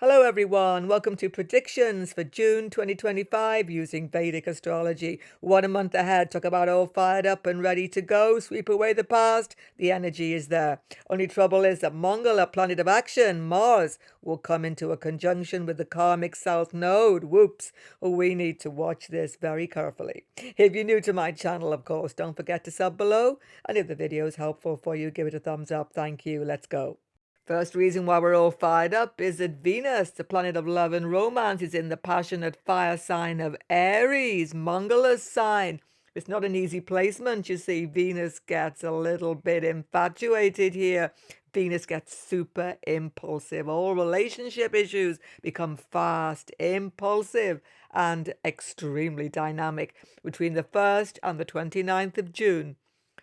Hello everyone, welcome to predictions for June 2025 using Vedic Astrology. What a month ahead, talk about all fired up and ready to go, sweep away the past, the energy is there. Only trouble is that Mongol, planet of action, Mars, will come into a conjunction with the karmic south node. Whoops, we need to watch this very carefully. If you're new to my channel, of course, don't forget to sub below, and if the video is helpful for you, give it a thumbs up. Thank you, let's go. First reason why we're all fired up is that Venus, the planet of love and romance, is in the passionate fire sign of Aries, Mongola's sign. It's not an easy placement, you see. Venus gets a little bit infatuated here. Venus gets super impulsive. All relationship issues become fast, impulsive, and extremely dynamic between the 1st and the 29th of June.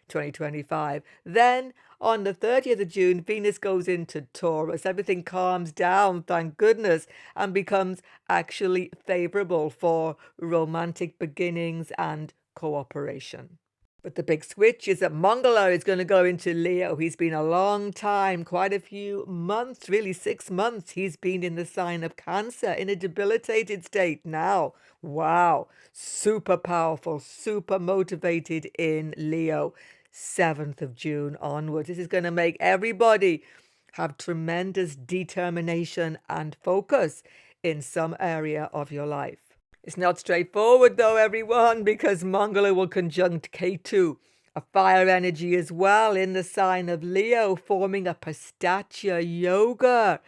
2025. Then on the 30th of June, Venus goes into Taurus. Everything calms down, thank goodness, and becomes actually favorable for romantic beginnings and cooperation. But the big switch is that Mongolo is going to go into Leo. He's been a long time, quite a few months, really 6 months. He's been in the sign of Cancer in a debilitated state now. Wow, super powerful, super motivated in Leo. 7th of June onwards. This is going to make everybody have tremendous determination and focus in some area of your life. It's not straightforward though, everyone, because Mongolo will conjunct KETU, a fire energy as well, in the sign of Leo, forming a Pistachio yoga.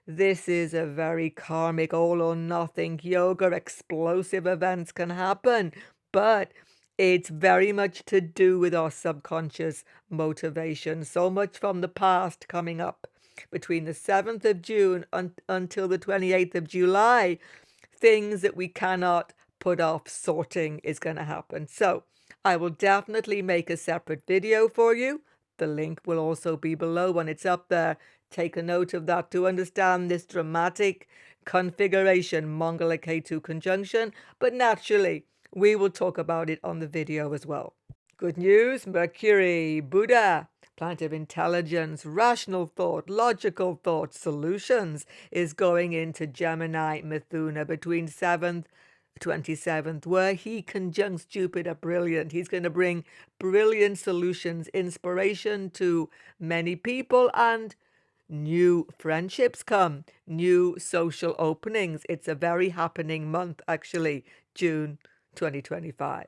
This is a very karmic all or nothing yoga. Explosive events can happen, but it's very much to do with our subconscious motivation. So much from the past coming up between the 7th of June until the 28th of July. Things that we cannot put off sorting is going to happen. So I will definitely make a separate video for you. The link will also be below when it's up there. Take a note of that to understand this dramatic configuration, Mongol-Ketu conjunction. But naturally, we will talk about it on the video as well. Good news, Mercury, Buddha, planet of intelligence, rational thought, logical thought, solutions, is going into Gemini, Mithuna between 7th 27th, where he conjuncts Jupiter. Brilliant. He's going to bring brilliant solutions, inspiration to many people, and new friendships come, new social openings. It's a very happening month, actually, June 2025.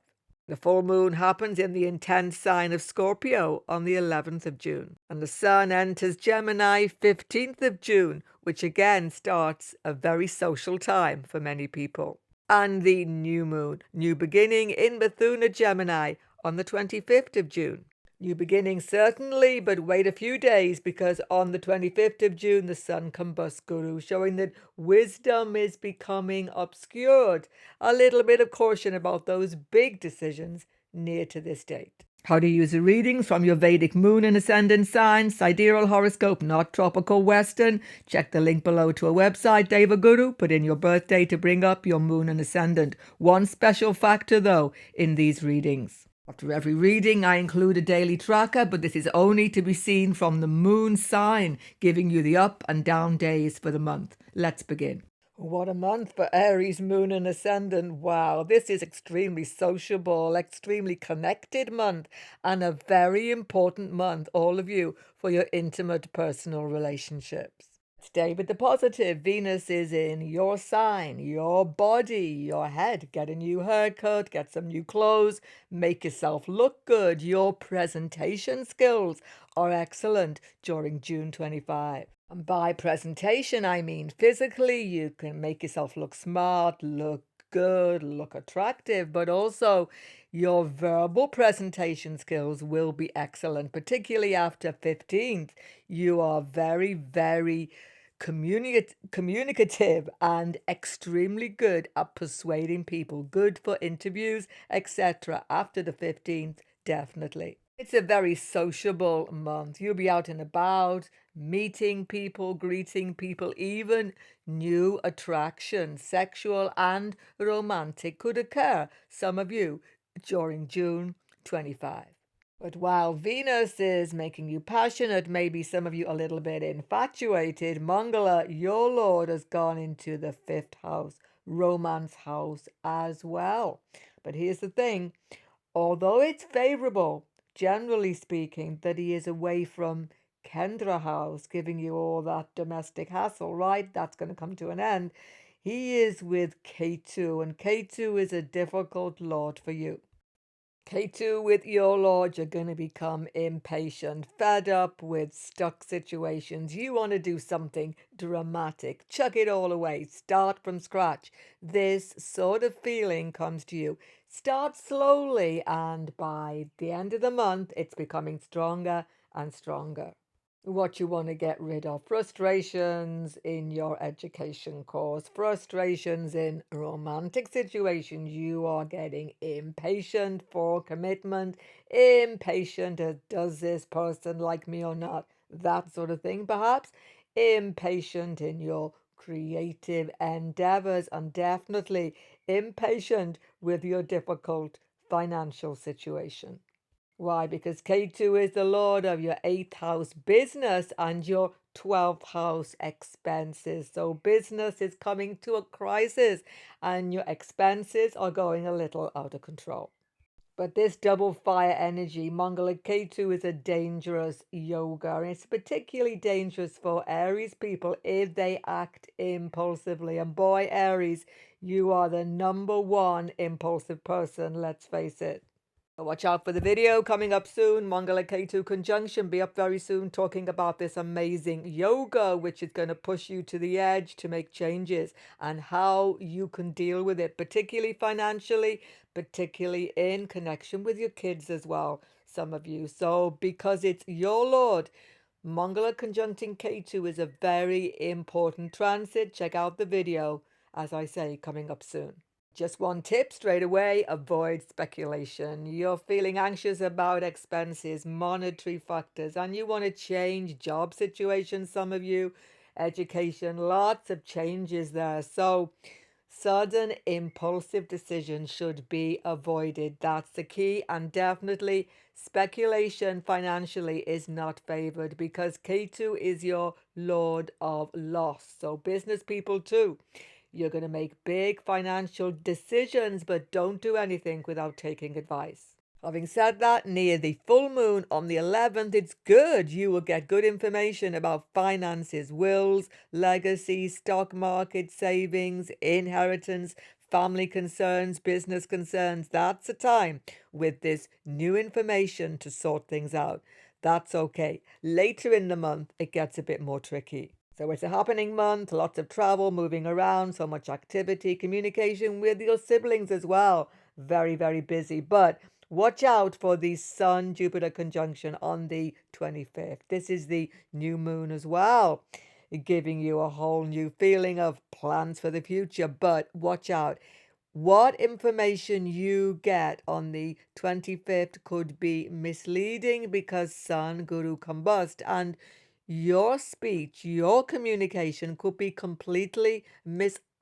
The full moon happens in the intense sign of Scorpio on the 11th of June. And the sun enters Gemini 15th of June, which again starts a very social time for many people. And the new moon, new beginning in Mithuna Gemini on the 25th of June. New beginning certainly, but wait a few days, because on the 25th of June, the sun combusts Guru, showing that wisdom is becoming obscured. A little bit of caution about those big decisions near to this date. How to use a reading from your Vedic moon and ascendant sign, sidereal horoscope, not tropical Western. Check the link below to a website, Devaguru. Put in your birthday to bring up your moon and ascendant. One special factor, though, in these readings. After every reading, I include a daily tracker, but this is only to be seen from the moon sign, giving you the up and down days for the month. Let's begin. What a month for Aries, moon and ascendant. Wow, this is extremely sociable, extremely connected month, and a very important month, all of you, for your intimate personal relationships. Stay with the positive. Venus is in your sign, your body, your head. Get a new haircut, get some new clothes, make yourself look good. Your presentation skills are excellent during June 25. And by presentation, I mean physically. You can make yourself look smart, look good, look attractive, but also your verbal presentation skills will be excellent, particularly after 15th. You are very, very communicative and extremely good at persuading people. Good for interviews, etc. After the 15th, definitely. It's a very sociable month. You'll be out and about, meeting people, greeting people. Even new attractions, sexual and romantic, could occur, some of you, during June 25. But while Venus is making you passionate, maybe some of you a little bit infatuated, Mangala, your Lord, has gone into the fifth house, romance house as well. But here's the thing, although it's favorable, generally speaking, that he is away from Kendra house, giving you all that domestic hassle, right? That's going to come to an end. He is with K2, and K2 is a difficult lord for you. K2 with your Lord, you're going to become impatient, fed up with stuck situations. You want to do something dramatic, chuck it all away, start from scratch. This sort of feeling comes to you. Start slowly, and by the end of the month, it's becoming stronger and stronger. What you want to get rid of: frustrations in your education course, frustrations in romantic situations. You are getting impatient for commitment, impatient as, does this person like me or not, that sort of thing, perhaps impatient in your creative endeavors, and definitely impatient with your difficult financial situation. Why? Because K2 is the lord of your 8th house business and your 12th house expenses. So business is coming to a crisis and your expenses are going a little out of control. But this double fire energy, Mangala K2, is a dangerous yoga, and it's particularly dangerous for Aries people if they act impulsively. And boy, Aries, you are the number one impulsive person, let's face it. Watch out for the video coming up soon. Mangala K2 conjunction be up very soon, talking about this amazing yoga, which is going to push you to the edge to make changes and how you can deal with it, particularly financially, particularly in connection with your kids as well, some of you. So because it's your Lord, Mangala conjuncting K2 is a very important transit. Check out the video, as I say, coming up soon. Just one tip straight away: avoid speculation. You're feeling anxious about expenses, monetary factors, and you want to change job situations, some of you, education, lots of changes there. So, sudden impulsive decisions should be avoided. That's the key. And definitely, speculation financially is not favored because K2 is your lord of loss. So, business people too. You're going to make big financial decisions, but don't do anything without taking advice. Having said that, near the full moon on the 11th, it's good. You will get good information about finances, wills, legacy, stock market, savings, inheritance, family concerns, business concerns. That's a time with this new information to sort things out. That's okay. Later in the month, it gets a bit more tricky. So it's a happening month, lots of travel, moving around, so much activity, communication with your siblings as well. Very, very busy. But watch out for the Sun Jupiter conjunction on the 25th. This is the new moon as well, giving you a whole new feeling of plans for the future. But watch out. What information you get on the 25th could be misleading because Sun Guru combust, and your speech, your communication could be completely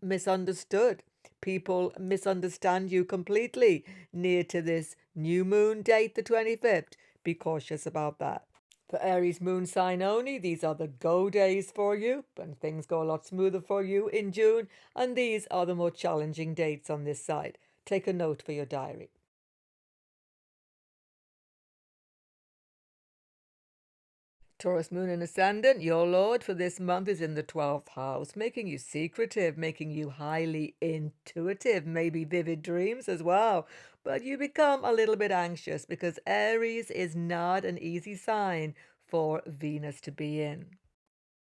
misunderstood. People misunderstand you completely near to this new moon date, the 25th. Be cautious about that. For Aries moon sign only, these are the go days for you, and things go a lot smoother for you in June, and these are the more challenging dates on this side. Take a note for your diary. Taurus moon and ascendant, your lord for this month is in the 12th house, making you secretive, making you highly intuitive, maybe vivid dreams as well. But you become a little bit anxious because Aries is not an easy sign for Venus to be in.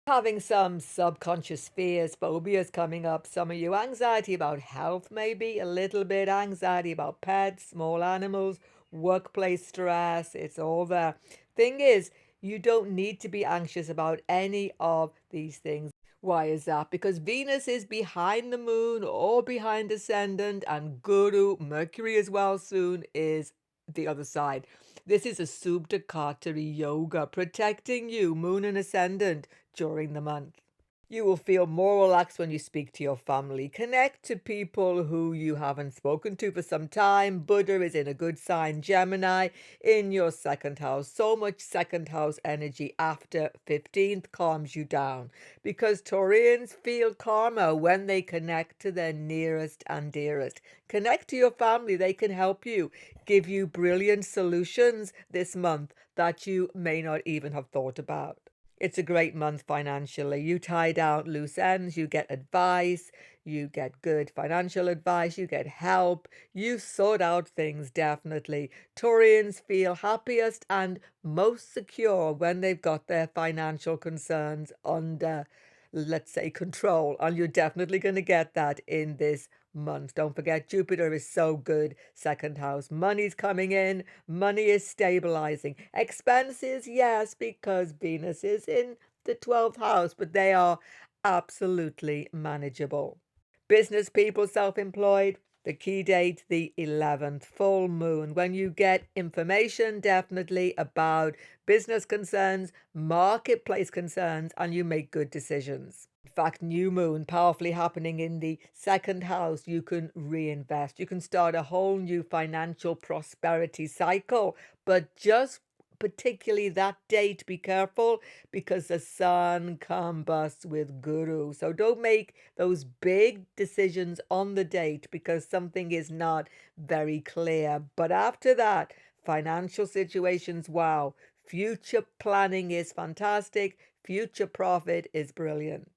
Having some subconscious fears, phobias coming up. Some of you, anxiety about health, maybe a little bit anxiety about pets, small animals, workplace stress. It's all there. Thing is, you don't need to be anxious about any of these things. Why is that? Because Venus is behind the moon or behind ascendant, and Guru, Mercury as well soon, is the other side. This is a Subdhakatari yoga protecting you, moon and ascendant, during the month. You will feel more relaxed when you speak to your family. Connect to people who you haven't spoken to for some time. Buddha is in a good sign, Gemini, in your second house. So much second house energy after 15th calms you down because Taurians feel calmer when they connect to their nearest and dearest. Connect to your family. They can help you, give you brilliant solutions this month that you may not even have thought about. It's a great month financially. You tie down loose ends, you get advice, you get good financial advice, you get help, you sort out things definitely. Taurians feel happiest and most secure when they've got their financial concerns under, let's say, control. And you're definitely going to get that in this month. Don't forget, Jupiter is so good. Second house. Money's coming in. Money is stabilizing. Expenses, yes, because Venus is in the 12th house, but they are absolutely manageable. Business people, self-employed, the key date, the 11th, full moon. When you get information definitely about business concerns, marketplace concerns, and you make good decisions. In fact, new moon powerfully happening in the second house. You can reinvest. You can start a whole new financial prosperity cycle, but just particularly that date, be careful because the sun combusts with Guru. So don't make those big decisions on the date because something is not very clear. But after that, financial situations, wow. Future planning is fantastic. Future profit is brilliant.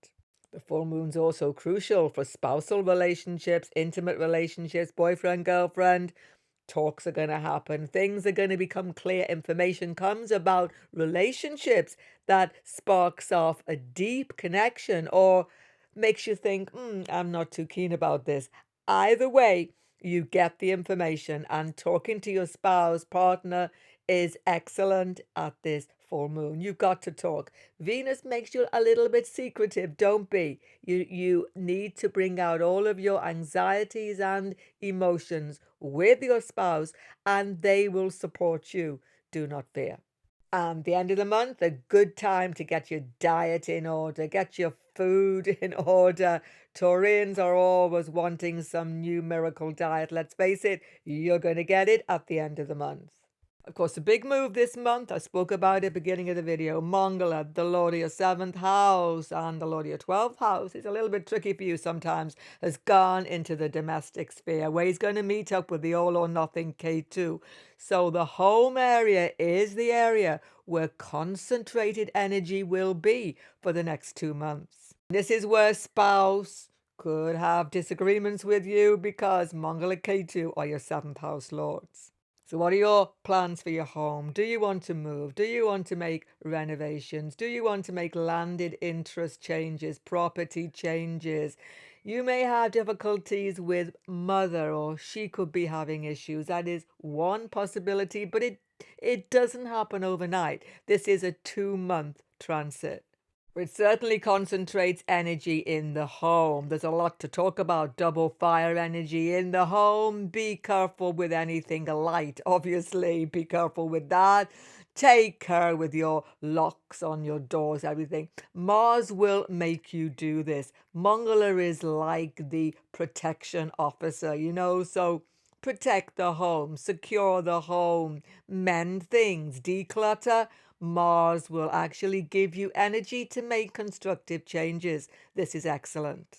The full moon's also crucial for spousal relationships, intimate relationships, boyfriend, girlfriend. Talks are going to happen. Things are going to become clear. Information comes about relationships that sparks off a deep connection or makes you think, I'm not too keen about this. Either way, you get the information, and talking to your spouse, partner is excellent at this full moon. You've got to talk. Venus makes you a little bit secretive. Don't be. You need to bring out all of your anxieties and emotions with your spouse, and they will support you. Do not fear. The end of the month, a good time to get your diet in order, get your food in order. Taurians are always wanting some new miracle diet. Let's face it, you're going to get it at the end of the month. Of course, the big move this month, I spoke about it beginning of the video, Mangala, the Lord of your 7th house and the Lord of your 12th house. It's a little bit tricky for you sometimes, has gone into the domestic sphere where he's going to meet up with the all or nothing KETU. So the home area is the area where concentrated energy will be for the next 2 months. This is where spouse could have disagreements with you because Mangala KETU are your 7th house lords. So what are your plans for your home? Do you want to move? Do you want to make renovations? Do you want to make landed interest changes, property changes? You may have difficulties with mother, or she could be having issues. That is one possibility, but it doesn't happen overnight. This is a 2-month transit. It certainly concentrates energy in the home. There's a lot to talk about. Double fire energy in the home. Be careful with anything light, obviously. Be careful with that. Take care with your locks on your doors, everything. Mars will make you do this. Mangala is like the protection officer, so protect the home, secure the home, mend things, declutter. Mars will actually give you energy to make constructive changes. This is excellent.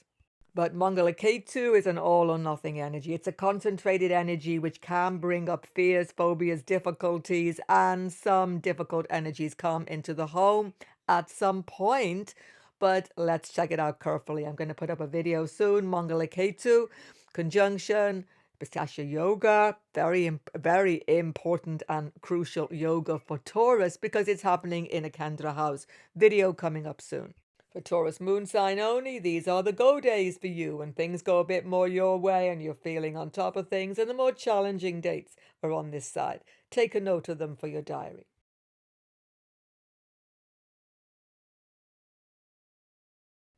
But Mangala K2 is an all or nothing energy. It's a concentrated energy which can bring up fears, phobias, difficulties, and some difficult energies come into the home at some point. But let's check it out carefully. I'm going to put up a video soon. Mangala K2 conjunction Pistachio yoga, very important and crucial yoga for Taurus because it's happening in a Kendra house. Video coming up soon. For Taurus moon sign only, these are the go days for you when things go a bit more your way and you're feeling on top of things, and the more challenging dates are on this side. Take a note of them for your diary.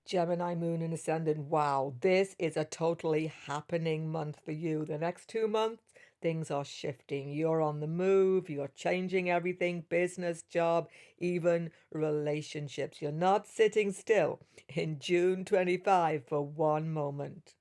Gemini moon and ascendant. Wow, this is a totally happening month for you. The next 2 months, things are shifting. You're on the move, you're changing everything, business, job, even relationships. You're not sitting still in June 25 for one moment.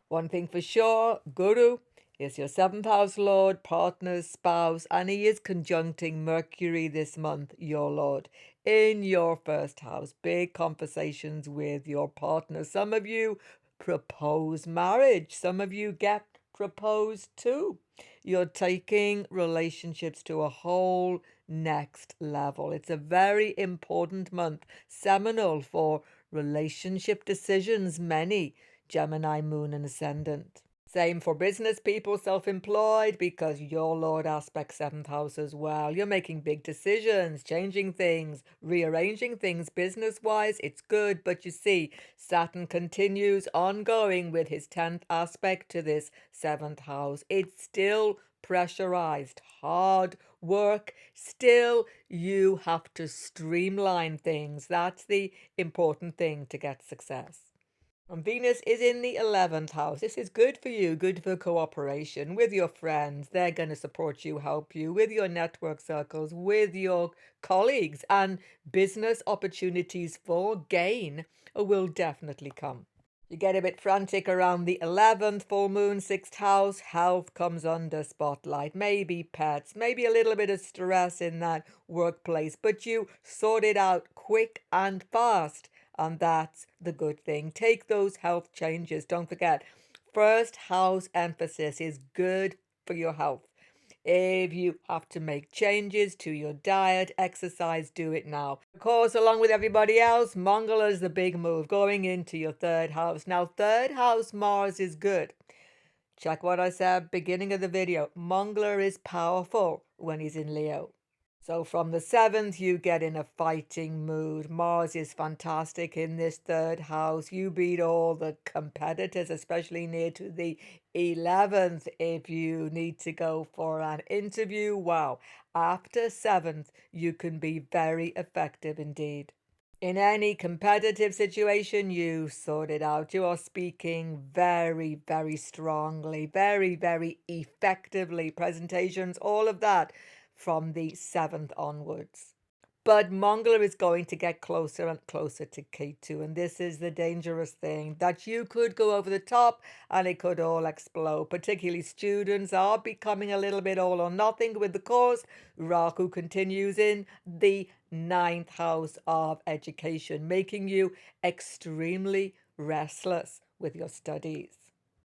One thing for sure, Guru is your seventh house lord, partner, spouse, and he is conjuncting Mercury this month, your lord, in your first house. Big conversations with your partner. Some of you propose marriage, some of you get proposed to. You're taking relationships to a whole next level. It's a very important month, seminal for relationship decisions, many Gemini, moon, and ascendant. Same for business people, self-employed, because your Lord aspects seventh house as well. You're making big decisions, changing things, rearranging things business-wise. It's good, but you see, Saturn continues ongoing with his 10th aspect to this seventh house. It's still pressurized, hard work. Still, you have to streamline things. That's the important thing to get success. And Venus is in the 11th house. This is good for you, good for cooperation with your friends. They're going to support you, help you with your network circles, with your colleagues, and business opportunities for gain will definitely come. You get a bit frantic around the 11th, full moon, 6th house. Health comes under spotlight. Maybe pets, maybe a little bit of stress in that workplace, but you sort it out quick and fast. And that's the good thing. Take those health changes. Don't forget, first house emphasis is good for your health. If you have to make changes to your diet, exercise, do it now. Of course, along with everybody else, Mongol is the big move, going into your third house. Now, third house Mars is good. Check what I said beginning of the video. Mongol is powerful when he's in Leo. So from the 7th, you get in a fighting mood. Mars is fantastic in this third house. You beat all the competitors, especially near to the 11th. If you need to go for an interview, wow. After 7th, you can be very effective indeed. In any competitive situation, you sort it out. You are speaking very, very strongly, very, very effectively. Presentations, all of that from the 7th onwards. But Mongol is going to get closer and closer to KETU, and this is the dangerous thing, that you could go over the top and it could all explode. Particularly students are becoming a little bit all or nothing with the course. Rahu continues in the 9th house of education, making you extremely restless with your studies.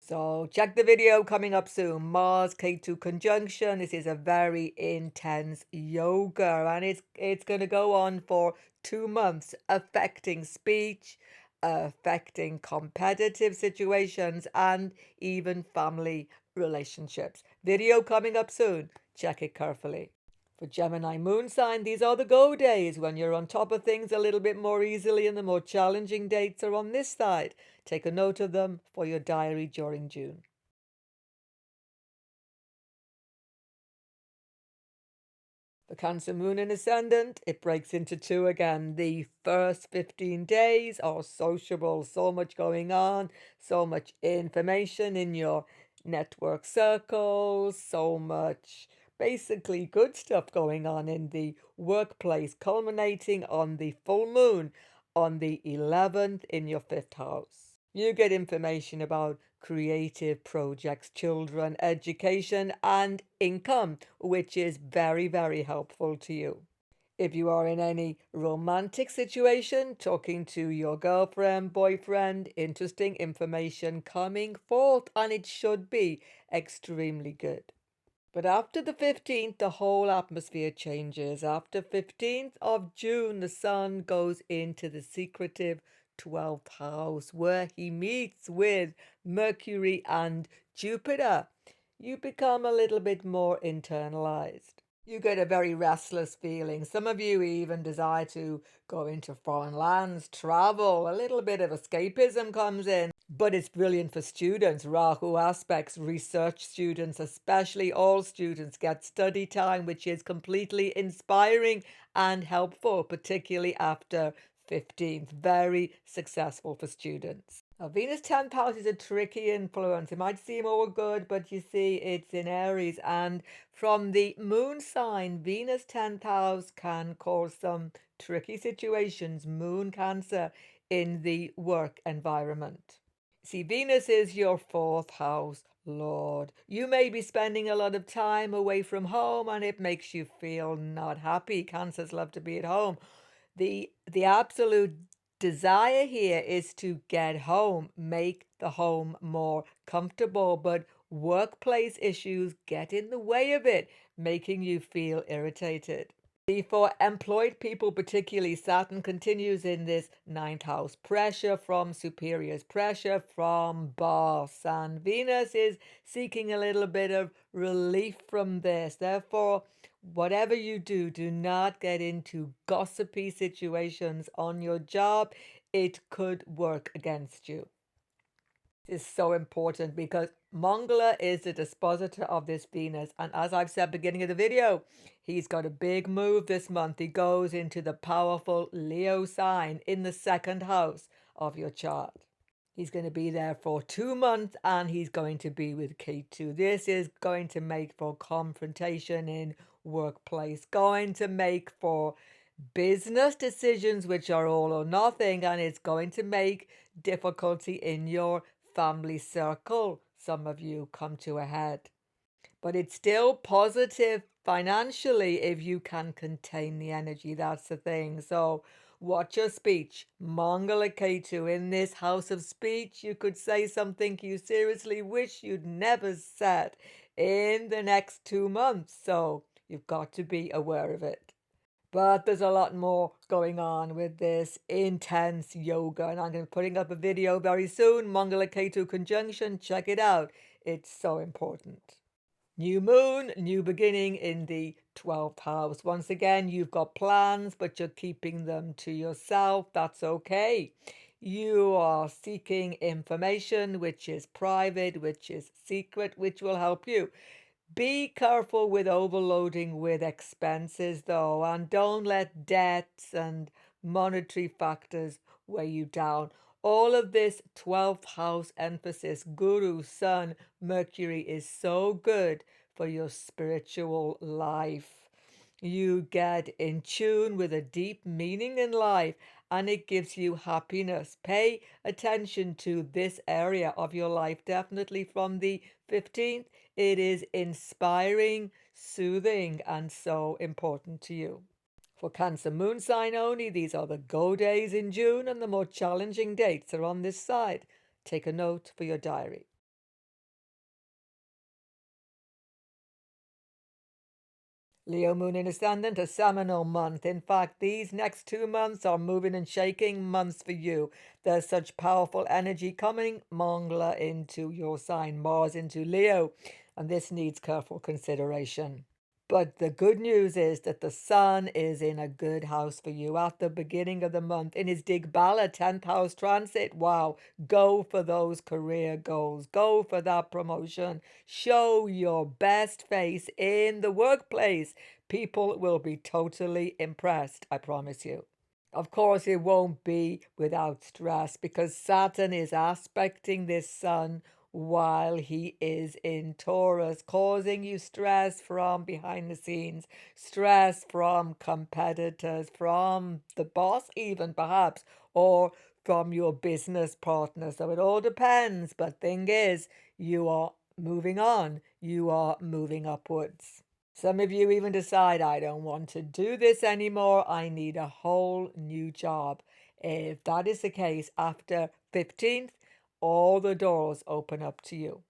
So check the video coming up soon. Mars K2 conjunction. This is a very intense yoga, and it's going to go on for 2 months, affecting speech, affecting competitive situations, and even family relationships. Video coming up soon. Check it carefully. For Gemini moon sign, these are the go days when you're on top of things a little bit more easily, and the more challenging dates are on this side. Take a note of them for your diary during June. The Cancer moon and ascendant, it breaks into two again. The first 15 days are sociable, so much going on, so much information in your network circles, so much basically good stuff going on in the workplace, culminating on the full moon on the 11th in your 5th house. You get information about creative projects, children, education, and income, which is very, very helpful to you. If you are in any romantic situation, talking to your girlfriend, boyfriend, interesting information coming forth, and it should be extremely good. But after the 15th, the whole atmosphere changes. After 15th of June, the sun goes into the secretive 12th house, where he meets with Mercury and Jupiter. You become a little bit more internalized. You get a very restless feeling. Some of you even desire to go into foreign lands, travel. A little bit of escapism comes in. But it's brilliant for students. Rahu aspects, research students, especially all students, get study time, which is completely inspiring and helpful, particularly after 15th. Very successful for students. Now, Venus 10th house is a tricky influence. It might seem all good, but you see, it's in Aries. And from the moon sign, Venus 10th house can cause some tricky situations, moon Cancer, in the work environment. See, Venus is your fourth house lord. You may be spending a lot of time away from home and it makes you feel not happy. Cancers love to be at home. The absolute desire here is to get home, make the home more comfortable, but workplace issues get in the way of it, making you feel irritated. For employed people, particularly, Saturn continues in this ninth house. Pressure from superiors, pressure from boss, and Venus is seeking a little bit of relief from this. Therefore, whatever you do, do not get into gossipy situations on your job. It could work against you. Is so important because Mongala is the dispositor of this Venus, and as I've said beginning of the video, he's got a big move this month. He goes into the powerful Leo sign in the second house of your chart. He's going to be there for 2 months and he's going to be with KETU. This is going to make for confrontation in workplace, going to make for business decisions which are all or nothing, and it's going to make difficulty in your family circle. Some of you come to a head, but it's still positive financially if you can contain the energy. That's the thing. So watch your speech. Mongala Ketu in this house of speech. You could say something you seriously wish you'd never said in the next 2 months. So you've got to be aware of it. But there's a lot more going on with this intense yoga, and I'm going to be putting up a video very soon. Mongala Ketu conjunction, check it out. It's so important. New moon, new beginning in the 12th house. Once again, you've got plans, but you're keeping them to yourself. That's okay. You are seeking information which is private, which is secret, which will help you. Be careful with overloading with expenses, though, and don't let debts and monetary factors weigh you down. All of this 12th house emphasis, Guru, Sun, Mercury, is so good for your spiritual life. You get in tune with a deep meaning in life and it gives you happiness. Pay attention to this area of your life. Definitely from the 15th, it is inspiring, soothing, and so important to you. For Cancer moon sign only, these are the go days in June, and the more challenging dates are on this side. Take a note for your diary. Leo moon in Ascendant, a seminal month. In fact, these next 2 months are moving and shaking months for you. There's such powerful energy coming, Mongala into your sign, Mars into Leo, and this needs careful consideration. But the good news is that the sun is in a good house for you at the beginning of the month in his Digbala 10th house transit. Wow, go for those career goals. Go for that promotion. Show your best face in the workplace. People will be totally impressed, I promise you. Of course, it won't be without stress because Saturn is aspecting this sun while he is in Taurus, causing you stress from behind the scenes, stress from competitors, from the boss even perhaps, or from your business partner. So it all depends. But thing is, you are moving on. You are moving upwards. Some of you even decide, I don't want to do this anymore. I need a whole new job. If that is the case, after 15th, all the doors open up to you.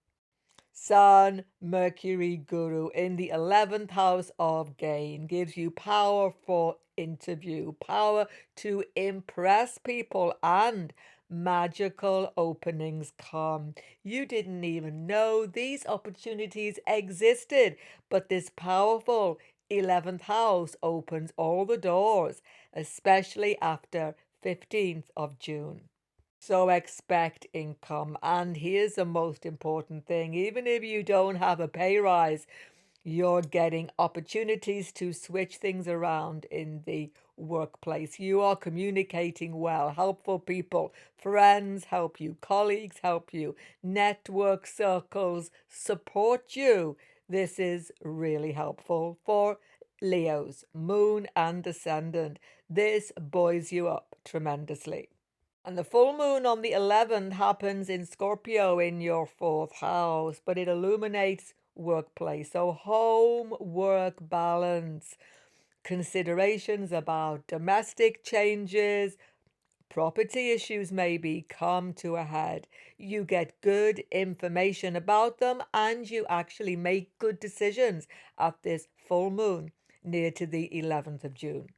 Sun, Mercury, Guru in the 11th house of gain gives you power for interview, power to impress people, and magical openings come. You didn't even know these opportunities existed, but this powerful 11th house opens all the doors, especially after 15th of June. So expect income. And here's the most important thing. Even if you don't have a pay rise, you're getting opportunities to switch things around in the workplace. You are communicating well. Helpful people, friends help you, colleagues help you, network circles support you. This is really helpful for Leo's moon and ascendant. This buoys you up tremendously. And the full moon on the 11th happens in Scorpio in your fourth house, but it illuminates workplace. So home work balance, considerations about domestic changes, property issues maybe come to a head. You get good information about them and you actually make good decisions at this full moon near to the 11th of June.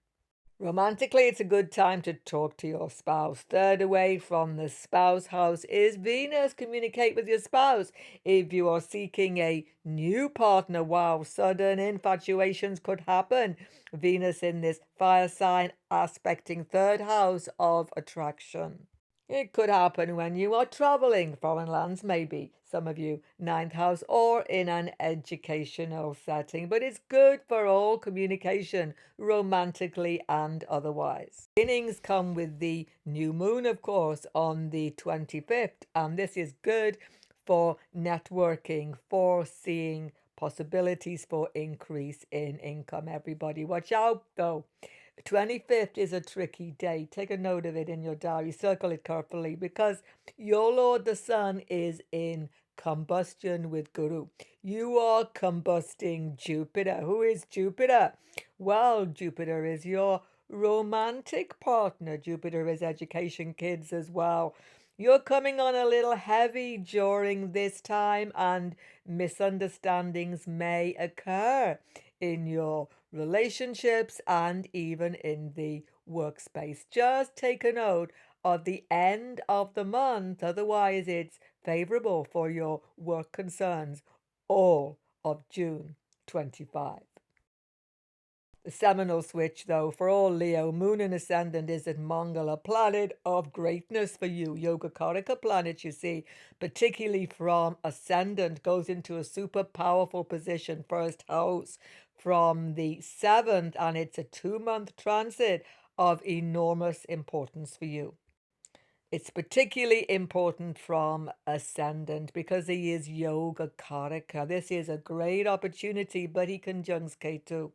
Romantically, it's a good time to talk to your spouse. Third away from the spouse house is Venus. Communicate with your spouse. If you are seeking a new partner, wow, sudden infatuations could happen. Venus in this fire sign aspecting third house of attraction. It could happen when you are traveling, foreign lands maybe, some of you, ninth house, or in an educational setting. But it's good for all communication, romantically and otherwise. Beginnings come with the new moon, of course, on the 25th. And this is good for networking, for seeing possibilities for increase in income. Everybody watch out though. 25th is a tricky day. Take a note of it in your diary. Circle it carefully because your Lord the Sun is in combustion with Guru. You are combusting Jupiter. Who is Jupiter? Well, Jupiter is your romantic partner. Jupiter is education, kids as well. You're coming on a little heavy during this time and misunderstandings may occur in your relationships and even in the workspace. Just take a note of the end of the month, otherwise it's favorable for your work concerns all of June 25. The seminal switch, though, for all Leo, moon and ascendant is at Mangala, planet of greatness for you. Yoga Karaka planet, you see, particularly from ascendant, goes into a super powerful position, first house from the 7th, and it's a 2-month transit of enormous importance for you. It's particularly important from ascendant because he is Yoga Karaka. This is a great opportunity, but he conjuncts KETU.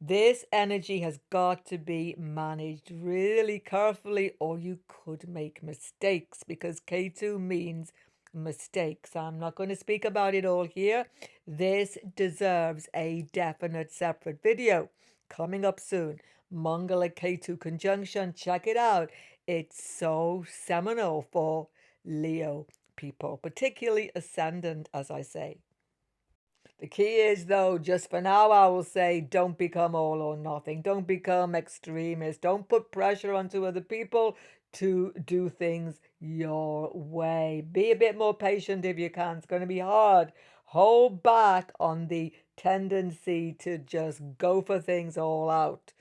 This energy has got to be managed really carefully or you could make mistakes because KETU means mistakes. I'm not going to speak about it all here. This deserves a definite separate video coming up soon. Mangala KETU conjunction, check it out. It's so seminal for Leo people, particularly ascendant, as I say. The key is, though, just for now, I will say don't become all or nothing. Don't become extremist. Don't put pressure onto other people to do things your way. Be a bit more patient if you can. It's going to be hard. Hold back on the tendency to just go for things all out.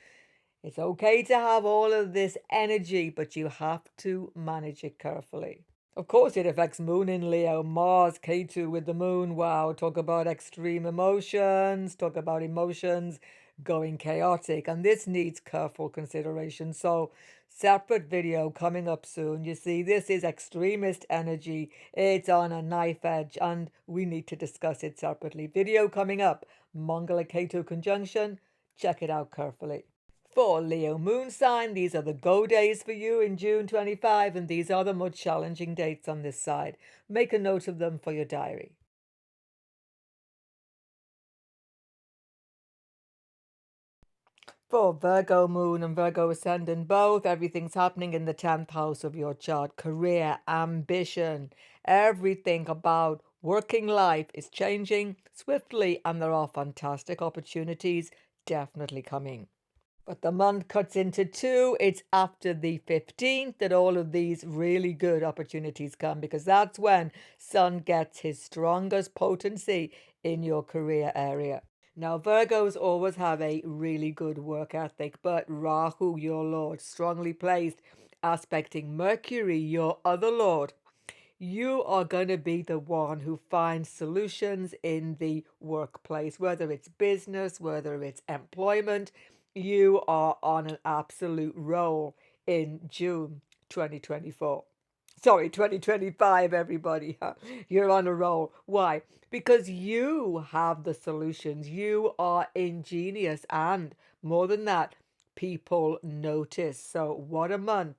It's okay to have all of this energy, but you have to manage it carefully. Of course, it affects Moon in Leo, Mars, KETU with the Moon. Wow, talk about extreme emotions, talk about emotions going chaotic. And this needs careful consideration. So, separate video coming up soon. You see, this is extremist energy. It's on a knife edge, and we need to discuss it separately. Video coming up. Mangala KETU conjunction. Check it out carefully. For Leo moon sign, these are the go days for you in June 25, and these are the more challenging dates on this side. Make a note of them for your diary. For Virgo moon and Virgo ascendant both, everything's happening in the 10th house of your chart. Career, ambition, everything about working life is changing swiftly, and there are fantastic opportunities definitely coming. But the month cuts into two. It's after the 15th that all of these really good opportunities come because that's when Sun gets his strongest potency in your career area. Now, Virgos always have a really good work ethic, but Rahu, your Lord, strongly placed, aspecting Mercury, your other Lord. You are going to be the one who finds solutions in the workplace, whether it's business, whether it's employment. You are on an absolute roll in June 2024. Sorry, 2025, everybody. You're on a roll. Why? Because you have the solutions. You are ingenious. And more than that, people notice. So, what a month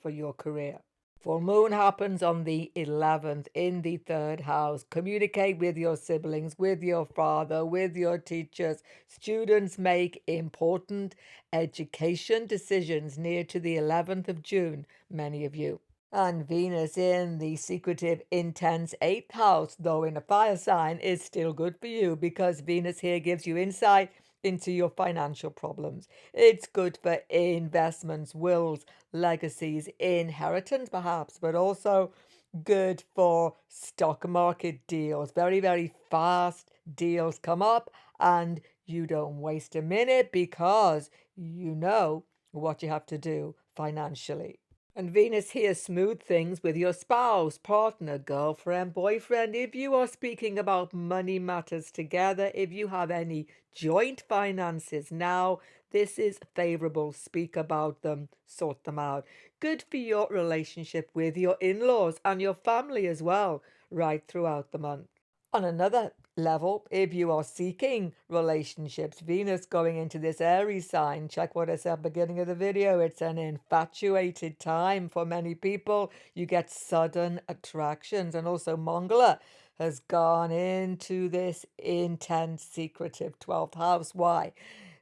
for your career. Full moon happens on the 11th in the third house. Communicate with your siblings, with your father, with your teachers. Students make important education decisions near to the 11th of June, many of you. And Venus in the secretive, intense eighth house, though in a fire sign, is still good for you because Venus here gives you insight into your financial problems. It's good for investments, wills, legacies, inheritance perhaps, but also good for stock market deals. Very, very fast deals come up and you don't waste a minute because you know what you have to do financially. And Venus here smooth things with your spouse, partner, girlfriend, boyfriend. If you are speaking about money matters together, if you have any joint finances now, this is favorable. Speak about them, sort them out. Good for your relationship with your in-laws and your family as well, right throughout the month. On another level, if you are seeking relationships, Venus going into this Aries sign, check what I said at the beginning of the video, it's an infatuated time for many people. You get sudden attractions, and also Mangala has gone into this intense, secretive 12th house. Why?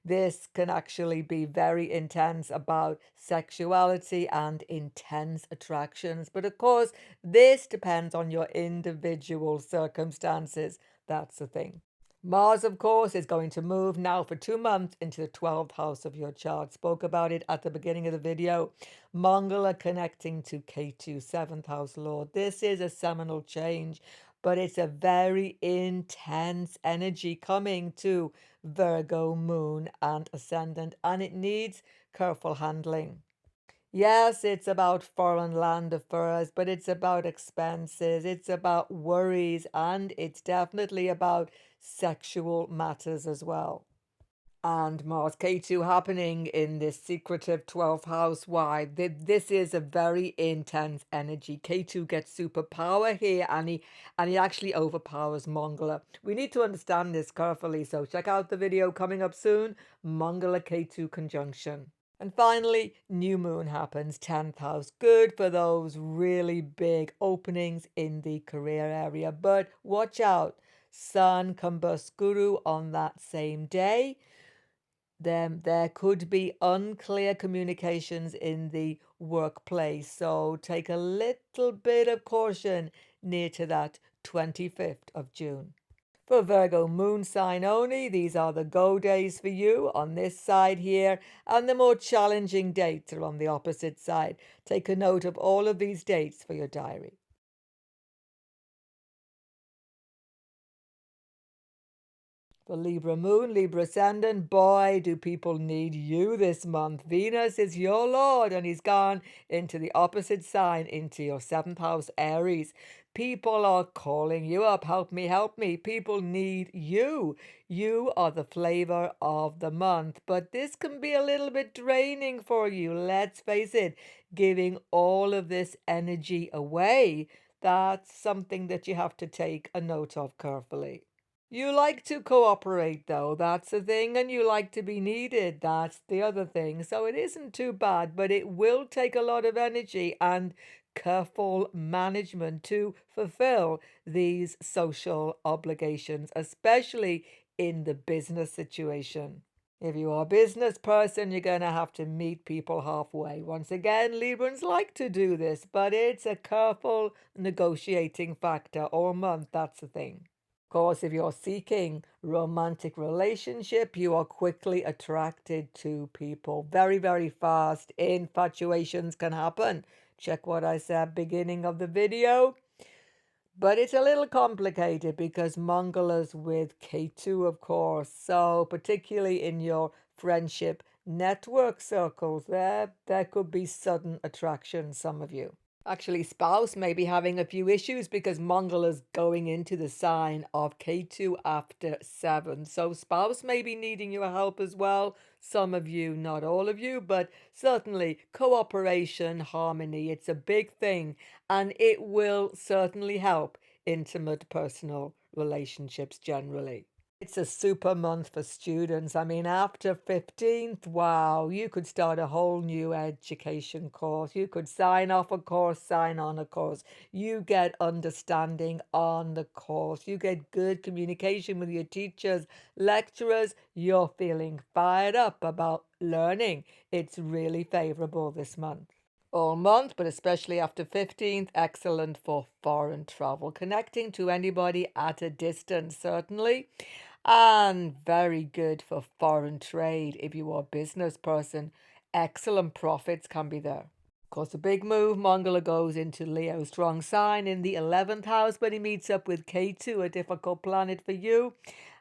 This can actually be very intense about sexuality and intense attractions. But of course, this depends on your individual circumstances. That's the thing. Mars, of course, is going to move now for 2 months into the 12th house of your chart. Spoke about it at the beginning of the video. Mangala connecting to KETU, 7th house lord. This is a seminal change, but it's a very intense energy coming to Virgo, moon, and ascendant, and it needs careful handling. Yes, it's about foreign land affairs, but it's about expenses, it's about worries, and it's definitely about sexual matters as well. And Mars K2 happening in this secretive 12th house. Why? This is a very intense energy. K2 gets superpower here, and he actually overpowers Mangala. We need to understand this carefully, so check out the video coming up soon. Mangala K2 conjunction. And finally, new moon happens, 10th house. Good for those really big openings in the career area. But watch out, Sun combust Guru on that same day. Then there could be unclear communications in the workplace. So take a little bit of caution near to that 25th of June. For Virgo moon sign only, these are the go days for you on this side here, and the more challenging dates are on the opposite side. Take a note of all of these dates for your diary. For Libra moon, Libra ascendant, boy, do people need you this month. Venus is your lord, and he's gone into the opposite sign, into your 7th house, Aries. People are calling you up. Help me, help me. People need you. You are the flavor of the month, but this can be a little bit draining for you. Let's face it, giving all of this energy away, that's something that you have to take a note of carefully. You like to cooperate, though, that's the thing, and you like to be needed, that's the other thing. So it isn't too bad, but it will take a lot of energy and careful management to fulfill these social obligations, especially in the business situation. If you are a business person, you're going to have to meet people halfway. Once again, Librans like to do this, but it's a careful negotiating factor all month, that's the thing. Of course, if you're seeking romantic relationship, you are quickly attracted to people very, very fast. Infatuations can happen. Check what I said beginning of the video. But it's a little complicated because Mangala's with K2, of course. So particularly in your friendship network circles, there could be sudden attraction, some of you. Actually, spouse may be having a few issues because Mongola's going into the sign of K2 after 7. So spouse may be needing your help as well. Some of you, not all of you, but certainly cooperation, harmony. It's a big thing, and it will certainly help intimate personal relationships generally. It's a super month for students. I mean, after 15th, wow, you could start a whole new education course. You could sign off a course, sign on a course. You get understanding on the course. You get good communication with your teachers, lecturers. You're feeling fired up about learning. It's really favorable this month. All month, but especially after 15th, excellent for foreign travel, connecting to anybody at a distance, certainly, and very good for foreign trade if you are a business person. Excellent profits can be there. Of course, a big move. Mongol goes into Leo, strong sign in the 11th house, but he meets up with K2, a difficult planet for you.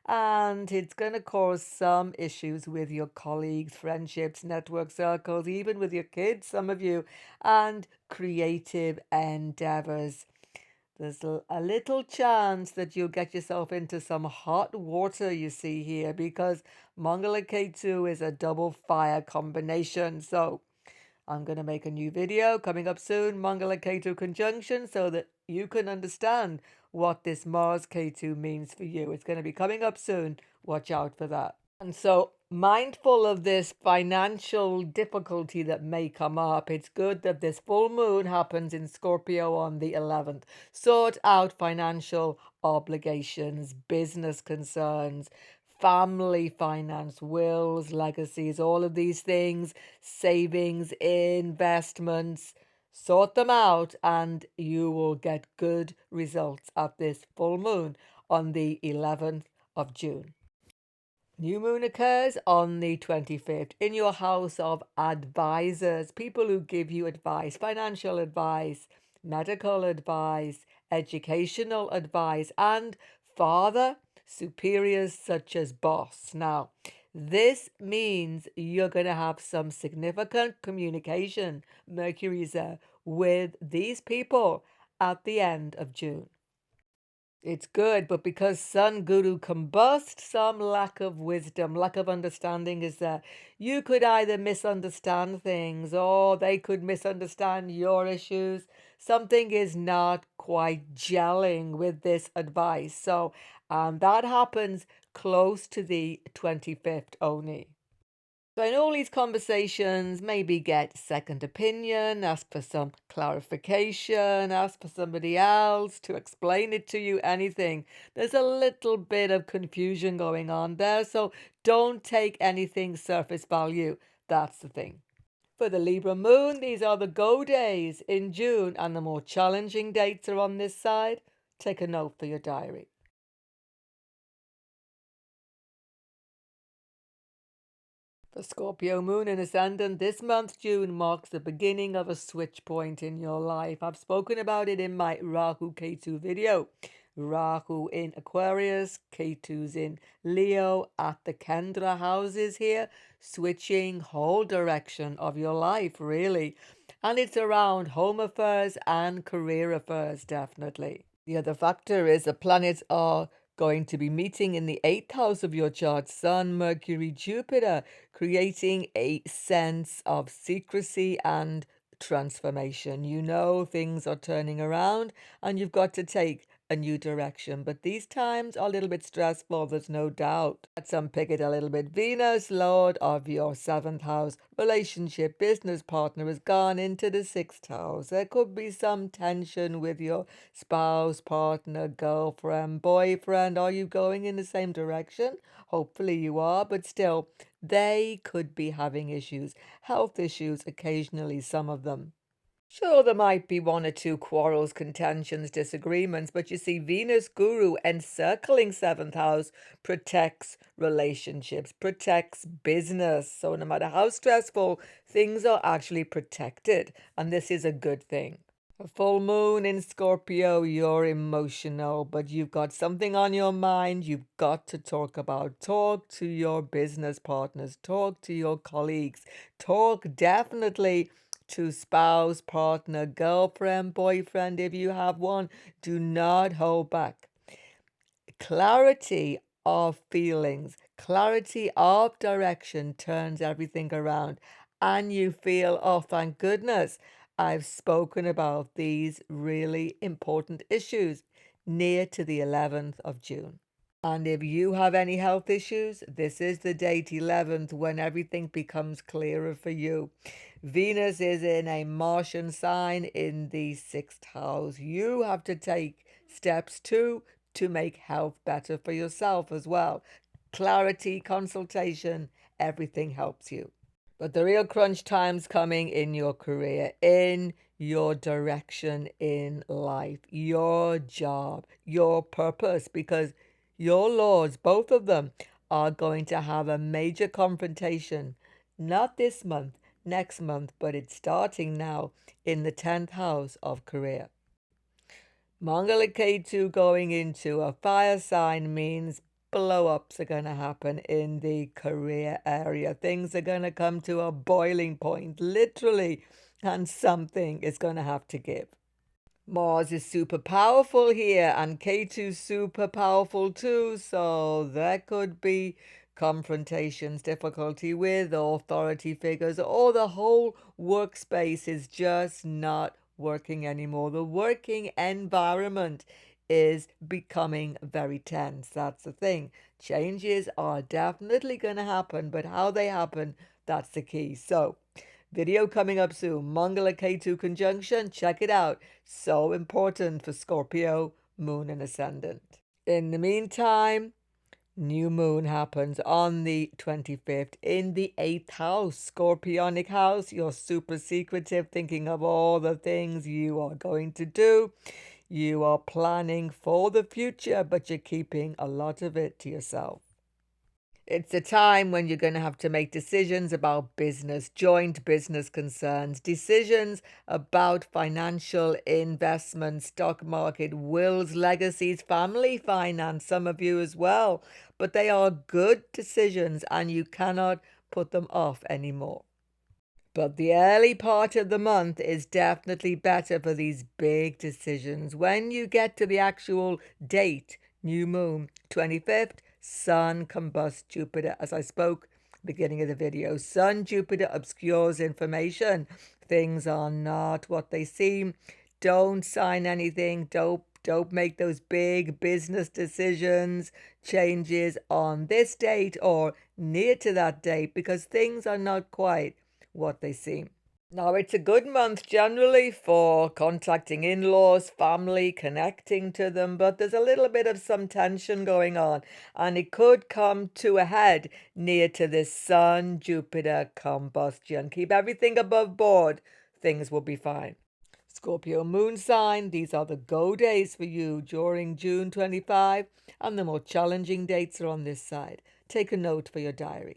And it's going to cause some issues with your colleagues, friendships, network circles, even with your kids, some of you, and creative endeavors. There's a little chance that you'll get yourself into some hot water, you see here, because Mongol K2 is a double fire combination. So I'm going to make a new video coming up soon, Mongol K2 conjunction, so that you can understand what this Mars K2 means for you. It's going to be coming up soon. Watch out for that. And so, mindful of this financial difficulty that may come up, it's good that this full moon happens in Scorpio on the 11th. Sort out financial obligations, business concerns, family finance, wills, legacies, all of these things, savings, investments. Sort them out, and you will get good results at this full moon on the 11th of June. New moon occurs on the 25th in your house of advisors, people who give you advice, financial advice, medical advice, educational advice, and father superiors such as boss. Now, this means you're going to have some significant communication, Mercury's there, with these people at the end of June. It's good, but because Sun Guru combust, some lack of wisdom, lack of understanding is there. You could either misunderstand things or they could misunderstand your issues. Something is not quite gelling with this advice. So that happens close to the 25th only. So in all these conversations, maybe get second opinion, ask for some clarification, ask for somebody else to explain it to you, anything. There's a little bit of confusion going on there, so don't take anything surface value. That's the thing. For the Libra moon, these are the go days in June, and the more challenging dates are on this side. Take a note for your diary. For Scorpio moon and ascendant, this month, June, marks the beginning of a switch point in your life. I've spoken about it in my Rahu Ketu video. Rahu in Aquarius, Ketu's in Leo at the Kendra houses here, switching whole direction of your life, really. And it's around home affairs and career affairs, definitely. The other factor is the planets are going to be meeting in the 8th house of your chart, Sun, Mercury, Jupiter, creating a sense of secrecy and transformation. You know things are turning around and you've got to take a new direction. But these times are a little bit stressful, there's no doubt. Let's unpick it a little bit. Venus, Lord of your 7th house, relationship, business partner has gone into the 6th house. There could be some tension with your spouse, partner, girlfriend, boyfriend. Are you going in the same direction? Hopefully you are, but still, they could be having issues, health issues, occasionally, some of them. Sure, there might be one or two quarrels, contentions, disagreements, but you see, Venus Guru encircling 7th house protects relationships, protects business. So no matter how stressful, things are actually protected, and this is a good thing. A full moon in Scorpio, you're emotional, but you've got something on your mind you've got to talk about. Talk to your business partners, talk to your colleagues, talk definitely to spouse, partner, girlfriend, boyfriend, if you have one. Do not hold back. Clarity of feelings, clarity of direction turns everything around. And you feel, oh, thank goodness, I've spoken about these really important issues near to the 11th of June. And if you have any health issues, this is the date 11th when everything becomes clearer for you. Venus is in a Martian sign in the 6th house. You have to take steps too to make health better for yourself as well. Clarity, consultation, everything helps you. But the real crunch time's coming in your career, in your direction in life, your job, your purpose, because your lords, both of them, are going to have a major confrontation. Not this month, next month, but it's starting now in the 10th house of career. Mangala KETU going into a fire sign means blow-ups are going to happen in the career area. Things are going to come to a boiling point, literally, and something is going to have to give. Mars is super powerful here, and KETU's super powerful too, so there could be confrontations, difficulty with authority figures, or the whole workspace is just not working anymore. The working environment is becoming very tense. That's the thing. Changes are definitely going to happen, but how they happen, that's the key. So, video coming up soon. Mangala KETU conjunction. Check it out. So important for Scorpio, Moon, and Ascendant. In the meantime, new moon happens on the 25th in the 8th house, Scorpionic house. You're super secretive, thinking of all the things you are going to do. You are planning for the future, but you're keeping a lot of it to yourself. It's a time when you're going to have to make decisions about business, joint business concerns, decisions about financial investment, stock market, wills, legacies, family finance, some of you as well. But they are good decisions and you cannot put them off anymore. But the early part of the month is definitely better for these big decisions. When you get to the actual date, new moon, 25th, Sun combusts Jupiter. As I spoke beginning of the video, Sun Jupiter obscures information. Things are not what they seem. Don't sign anything. Don't make those big business decisions, changes on this date or near to that date, because things are not quite what they seem. Now, it's a good month generally for contacting in-laws, family, connecting to them, but there's a little bit of some tension going on, and it could come to a head near to this Sun-Jupiter combustion. Keep everything above board. Things will be fine. Scorpio moon sign, these are the go days for you during June 25, and the more challenging dates are on this side. Take a note for your diary.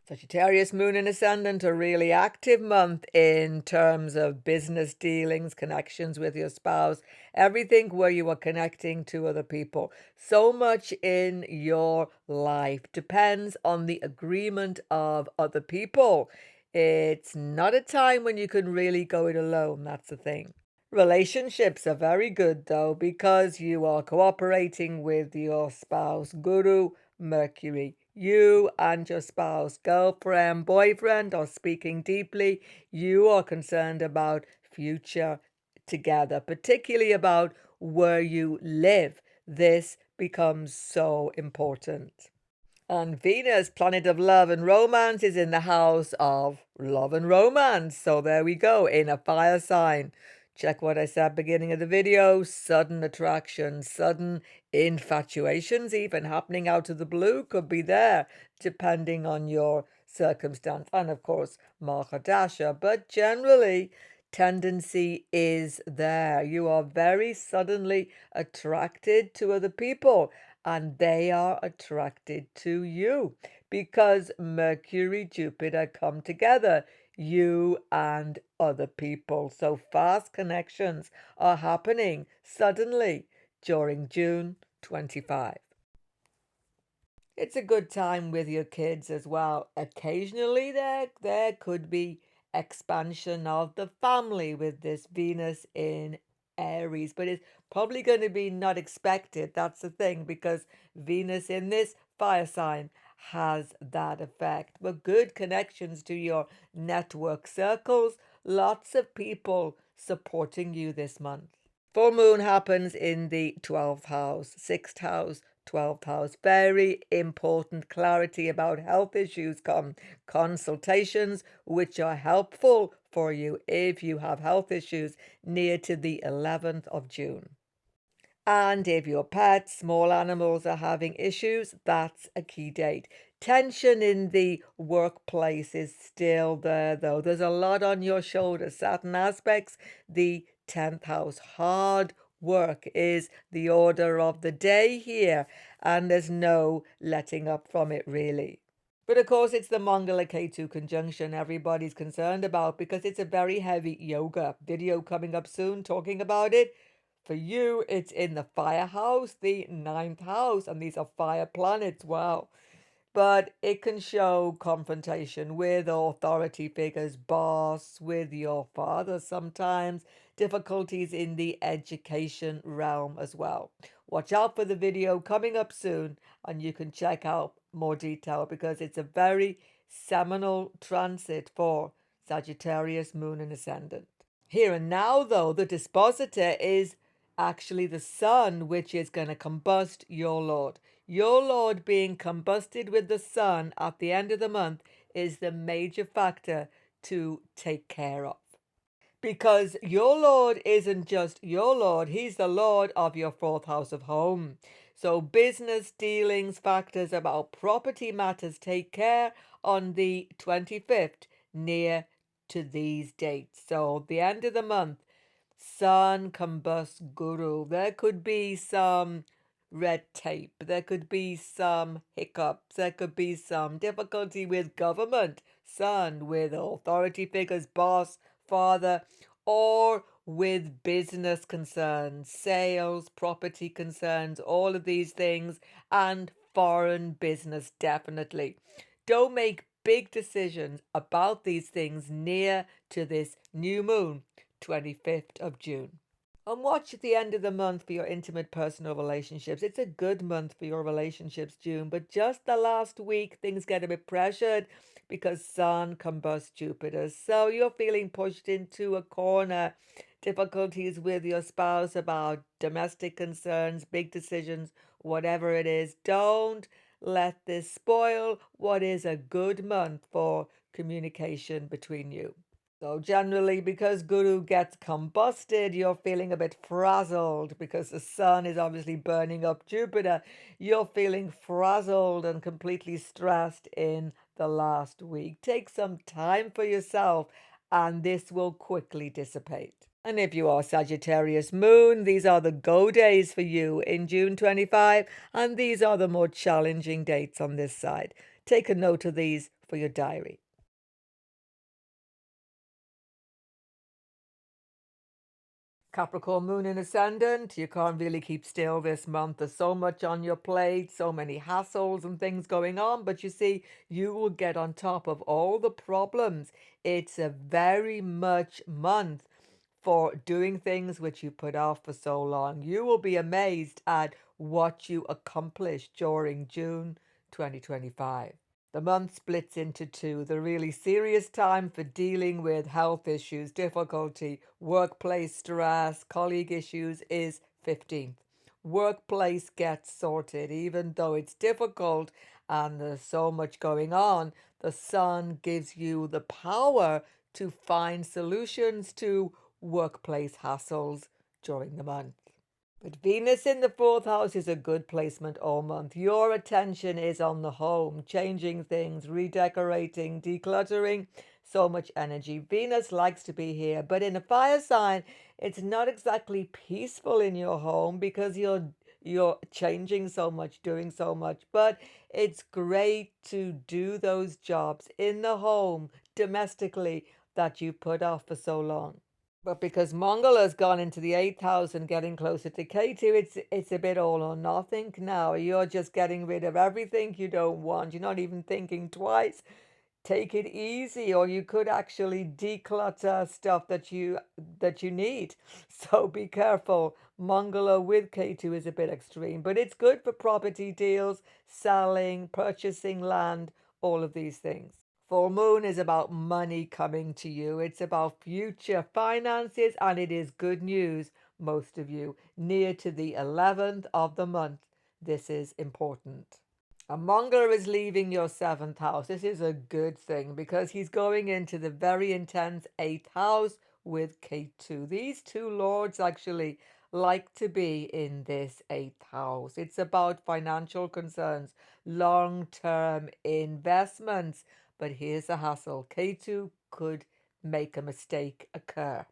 Sagittarius moon and ascendant, a really active month in terms of business dealings, connections with your spouse, everything where you are connecting to other people. So much in your life depends on the agreement of other people. It's not a time when you can really go it alone. That's the thing. Relationships are very good though, because you are cooperating with your spouse. Guru, Mercury. You and your spouse, girlfriend, boyfriend, are speaking deeply. You are concerned about future together, particularly about where you live. This becomes so important. And Venus, planet of love and romance, is in the house of love and romance. So there we go, in a fire sign. Check what I said beginning of the video. Sudden attraction, sudden infatuations even happening out of the blue could be there, depending on your circumstance. And of course, Mahadasha. But generally, tendency is there. You are very suddenly attracted to other people, and they are attracted to you because Mercury, Jupiter come together, you and other people. So fast connections are happening suddenly during June 25. It's a good time with your kids as well. Occasionally there could be expansion of the family with this Venus in Aries, but it's probably going to be not expected. That's the thing, because Venus in this fire sign has that effect. But good connections to your network circles, lots of people supporting you this month. Full moon happens in the 12th house, 6th house, 12th house. Very important clarity about health issues come. Consultations which are helpful for you if you have health issues near to the 11th of June. And if your pets, small animals are having issues, that's a key date. Tension in the workplace is still there, though. There's a lot on your shoulders. Saturn aspects the 10th house. Hard work is the order of the day here, and there's no letting up from it, really. But of course, it's the Mangala KETU conjunction everybody's concerned about, because it's a very heavy yoga video coming up soon talking about it. For you, it's in the fire house, the 9th house, and these are fire planets. Wow. But it can show confrontation with authority figures, boss, with your father sometimes, difficulties in the education realm as well. Watch out for the video coming up soon, and you can check out more detail, because it's a very seminal transit for Sagittarius, moon and ascendant. Here and now, though, the dispositor is actually the sun, which is going to combust your Lord. Your Lord being combusted with the sun at the end of the month is the major factor to take care of. Because your Lord isn't just your Lord, he's the Lord of your 4th house of home. So business dealings, factors about property matters, take care on the 25th near to these dates. So the end of the month, Sun combust Guru. There could be some red tape. There could be some hiccups. There could be some difficulty with government. Sun with authority figures, boss, father, or with business concerns, sales, property concerns, all of these things, and foreign business, definitely. Don't make big decisions about these things near to this new moon, 25th of June. And watch at the end of the month for your intimate personal relationships. It's a good month for your relationships, June, but just the last week things get a bit pressured because Sun combusts Jupiter. So you're feeling pushed into a corner, difficulties with your spouse about domestic concerns, big decisions, whatever it is. Don't let this spoil what is a good month for communication between you. So generally, because Guru gets combusted, you're feeling a bit frazzled because the sun is obviously burning up Jupiter. You're feeling frazzled and completely stressed in the last week. Take some time for yourself and this will quickly dissipate. And if you are Sagittarius moon, these are the go days for you in June 25, and these are the more challenging dates on this side. Take a note of these for your diary. Capricorn moon and ascendant, you can't really keep still this month. There's so much on your plate, so many hassles and things going on, but you see, you will get on top of all the problems. It's a very much month for doing things which you put off for so long. You will be amazed at what you accomplished during June 2025. The month splits into two. The really serious time for dealing with health issues, difficulty, workplace stress, colleague issues is 15th. Workplace gets sorted, even though it's difficult and there's so much going on. The sun gives you the power to find solutions to workplace hassles during the month. But Venus in the 4th house is a good placement all month. Your attention is on the home, changing things, redecorating, decluttering. So much energy. Venus likes to be here, but in a fire sign, it's not exactly peaceful in your home because you're changing so much, doing so much. But it's great to do those jobs in the home, domestically, that you put off for so long. But because Mongola's gone into the 8th house and getting closer to K2, it's a bit all or nothing now. You're just getting rid of everything you don't want. You're not even thinking twice. Take it easy, or you could actually declutter stuff that you need. So be careful. Mongolo with K2 is a bit extreme, but it's good for property deals, selling, purchasing land, all of these things. Full moon is about money coming to you. It's about future finances, and it is good news, most of you. Near to the 11th of the month, this is important. A Mongol is leaving your 7th house. This is a good thing because he's going into the very intense 8th house with K2. These two lords actually like to be in this 8th house. It's about financial concerns, long-term investments. But here's the hassle. K2 could make a mistake occur.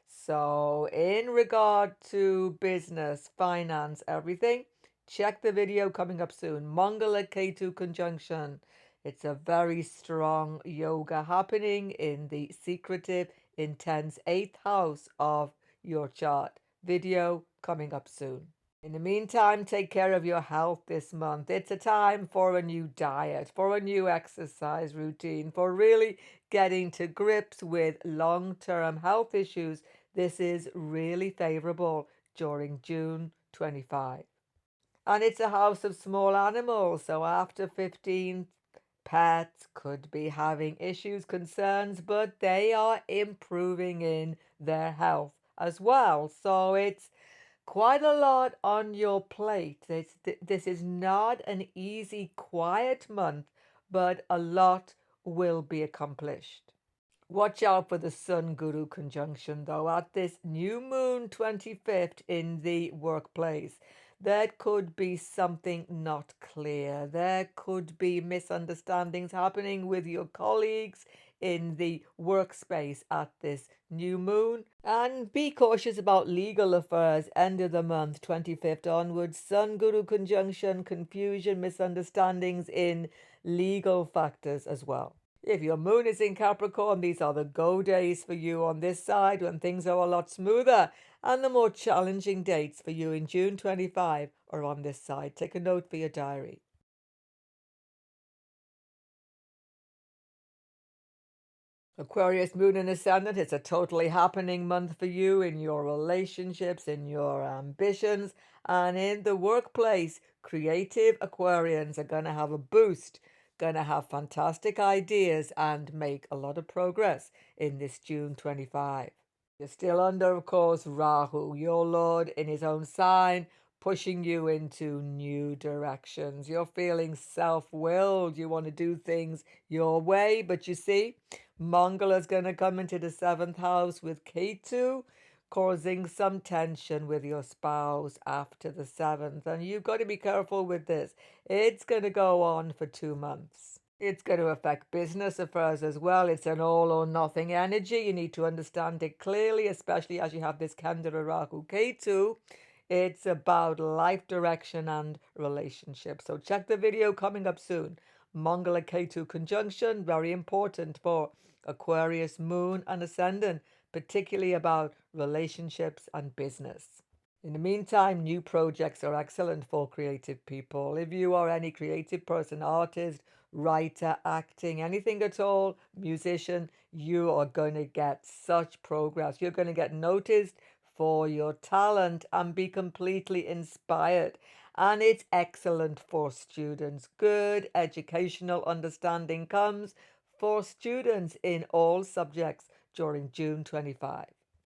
So in regard to business, finance, everything, check the video coming up soon. Mongol at K2 conjunction. It's a very strong yoga happening in the secretive, intense 8th house of your chart. Video coming up soon. In the meantime, take care of your health this month. It's a time for a new diet, for a new exercise routine, for really getting to grips with long-term health issues. This is really favorable during June 25. And it's a house of small animals, so after 15, pets could be having issues, concerns, but they are improving in their health as well. So it's quite a lot on your plate. This is not an easy, quiet month, but a lot will be accomplished. Watch out for the Sun Guru conjunction, though, at this new moon 25th in the workplace. There could be something not clear. There could be misunderstandings happening with your colleagues in the workspace at this new moon. And be cautious about legal affairs. End of the month, 25th onwards. Sun Guru conjunction, confusion, misunderstandings in legal factors as well. If your moon is in Capricorn, these are the go days for you on this side when things are a lot smoother. And the more challenging dates for you in June 25 are on this side. Take a note for your diary. Aquarius moon and ascendant, it's a totally happening month for you in your relationships, in your ambitions, and in the workplace. Creative Aquarians are going to have a boost, going to have fantastic ideas and make a lot of progress in this June 25. You're still under, of course, Rahu, your lord in his own sign, pushing you into new directions. You're feeling self-willed. You want to do things your way, but you see, Mongola's going to come into the 7th house with Ketu, causing some tension with your spouse after the 7th. And you've got to be careful with this. It's going to go on for 2 months. It's going to affect business affairs as well. It's an all or nothing energy. You need to understand it clearly, especially as you have this Kandara Rahu Ketu. It's about life direction and relationships. So check the video coming up soon. Mongol Ketu conjunction, very important for Aquarius moon and ascendant, particularly about relationships and business. In the meantime, new projects are excellent for creative people. If you are any creative person, artist, writer, acting, anything at all, musician, you are going to get such progress. You're going to get noticed for your talent and be completely inspired. And it's excellent for students. Good educational understanding comes for students in all subjects during June 25.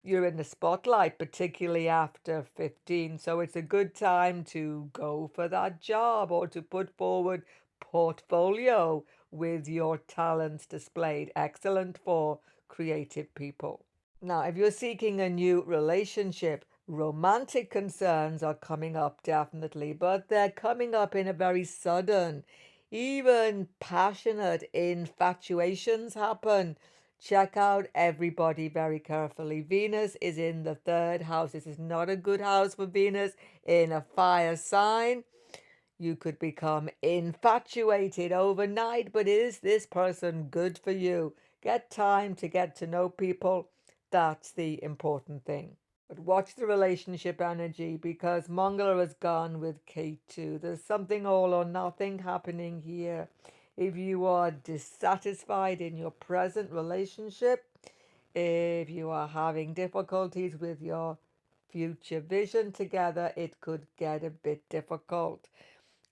You're in the spotlight, particularly after 15. So it's a good time to go for that job or to put forward portfolio with your talents displayed. Excellent for creative people. Now, if you're seeking a new relationship, romantic concerns are coming up definitely, but they're coming up in a very sudden, even passionate infatuations happen. Check out everybody very carefully. Venus is in the 3rd house. This is not a good house for Venus in a fire sign. You could become infatuated overnight, but is this person good for you? Get time to get to know people. That's the important thing. But watch the relationship energy, because Mongol has gone with KETU. There's something all or nothing happening here. If you are dissatisfied in your present relationship, if you are having difficulties with your future vision together, it could get a bit difficult.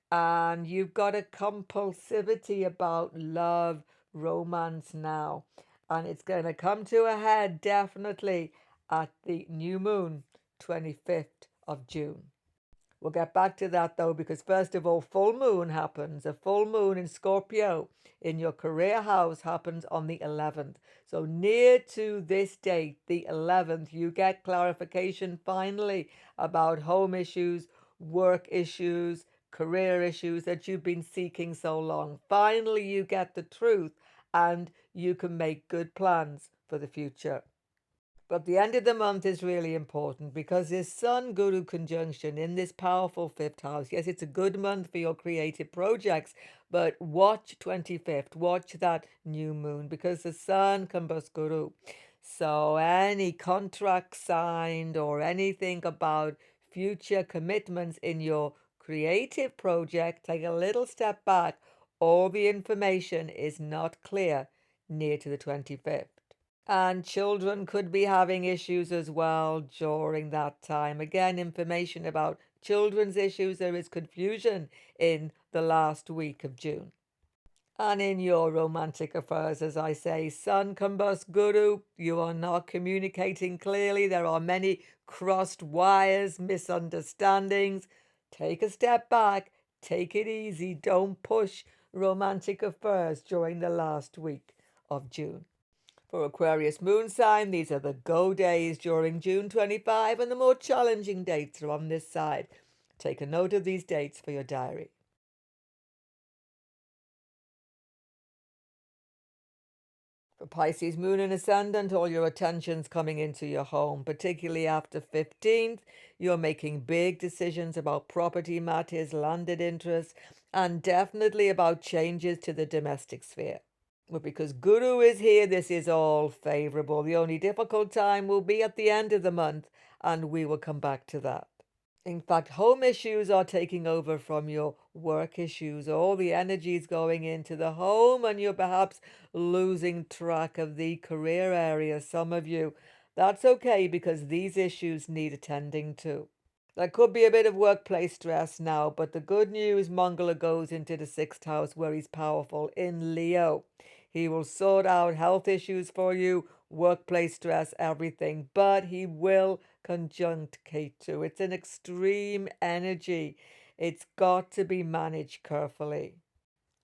And you've got a compulsivity about love, romance now. And it's going to come to a head definitely at the new moon, 25th of June. We'll get back to that though, because first of all, full moon happens. A full moon in Scorpio in your career house happens on the 11th. So near to this date, the 11th, you get clarification finally about home issues, work issues, career issues that you've been seeking so long. Finally, you get the truth and you can make good plans for the future. But the end of the month is really important, because this Sun Guru conjunction in this powerful fifth house. Yes, it's a good month for your creative projects, but watch 25th, watch that new moon, because the Sun combust Guru. So any contract signed or anything about future commitments in your creative project, take a little step back. All the information is not clear near to the 25th. And children could be having issues as well during that time. Again, information about children's issues. There is confusion in the last week of June. And in your romantic affairs, as I say, Sun combust Guru, you are not communicating clearly. There are many crossed wires, misunderstandings. Take a step back. Take it easy. Don't push romantic affairs during the last week of June. For Aquarius moon sign, these are the go days during June 25, and the more challenging dates are on this side. Take a note of these dates for your diary. For Pisces moon and ascendant, all your attention's coming into your home, particularly after 15th. You're making big decisions about property matters, landed interests, and definitely about changes to the domestic sphere. But because Guru is here, this is all favorable. The only difficult time will be at the end of the month, and we will come back to that. In fact, home issues are taking over from your work issues. All the energy is going into the home, and you're perhaps losing track of the career area. Some of you. That's okay, because these issues need attending to. There could be a bit of workplace stress now, but the good news, Mongol goes into the 6th house where he's powerful in Leo. He will sort out health issues for you, workplace stress, everything, but he will conjunct KETU. It's an extreme energy. It's got to be managed carefully.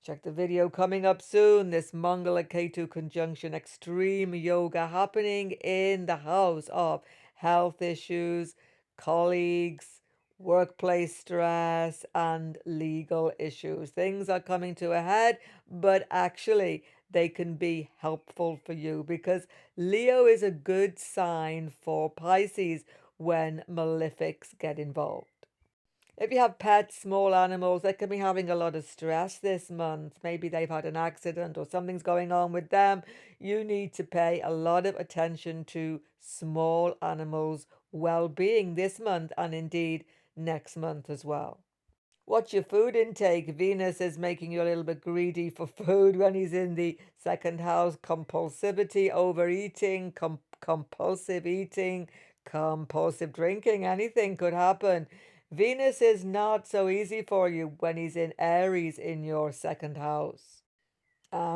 Check the video coming up soon. This Mongol KETU conjunction, extreme yoga happening in the house of health issues, colleagues, workplace stress, and legal issues. Things are coming to a head, but actually they can be helpful for you, because Leo is a good sign for Pisces when malefics get involved. If you have pets, small animals, they can be having a lot of stress this month. Maybe they've had an accident or something's going on with them. You need to pay a lot of attention to small animals' well-being this month, and indeed next month as well. Watch your food intake. Venus is making you a little bit greedy for food when he's in the 2nd house. Compulsivity, overeating, compulsive eating, compulsive drinking, anything could happen. Venus is not so easy for you when he's in Aries in your 2nd house.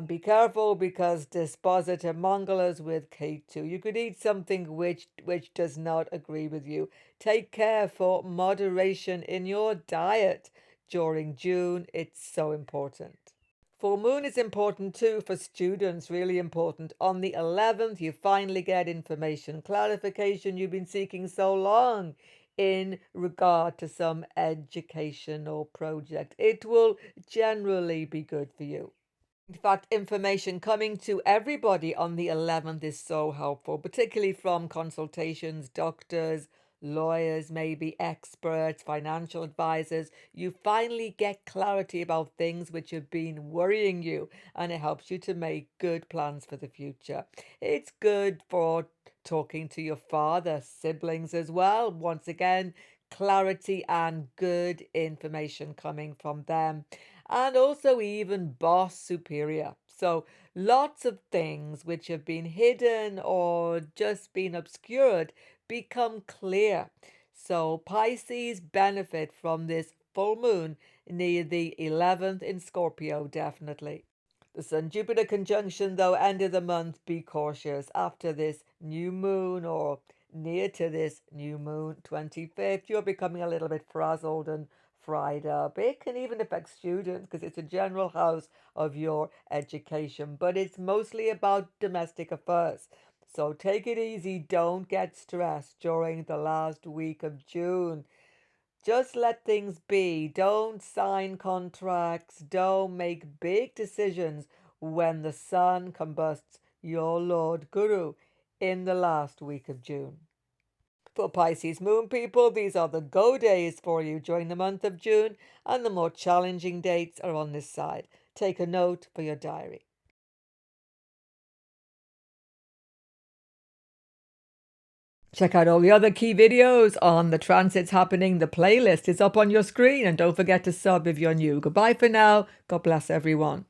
Be careful, because dispositor Mongolas with KETU. You could eat something which does not agree with you. Take care for moderation in your diet during June. It's so important. Full moon is important too for students, really important. On the 11th, you finally get information, clarification you've been seeking so long in regard to some educational project. It will generally be good for you. In fact, information coming to everybody on the 11th is so helpful, particularly from consultations, doctors, lawyers, maybe experts, financial advisors. You finally get clarity about things which have been worrying you, and it helps you to make good plans for the future. It's good for talking to your father, siblings as well. Once again, clarity and good information coming from them, and also even boss superior. So lots of things which have been hidden or just been obscured become clear. So Pisces benefit from this full moon near the 11th in Scorpio, definitely. The Sun Jupiter conjunction, though, end of the month, be cautious. After this new moon or near to this new moon, 25th, you're becoming a little bit frazzled and fried up. It can even affect students because it's a general house of your education, but it's mostly about domestic affairs. So take it easy. Don't get stressed during the last week of June. Just let things be. Don't sign contracts. Don't make big decisions when the sun combusts your Lord Guru in the last week of June. For Pisces moon people, these are the go days for you during the month of June, and the more challenging dates are on this side. Take a note for your diary. Check out all the other key videos on the transits happening. The playlist is up on your screen, and don't forget to sub if you're new. Goodbye for now. God bless everyone.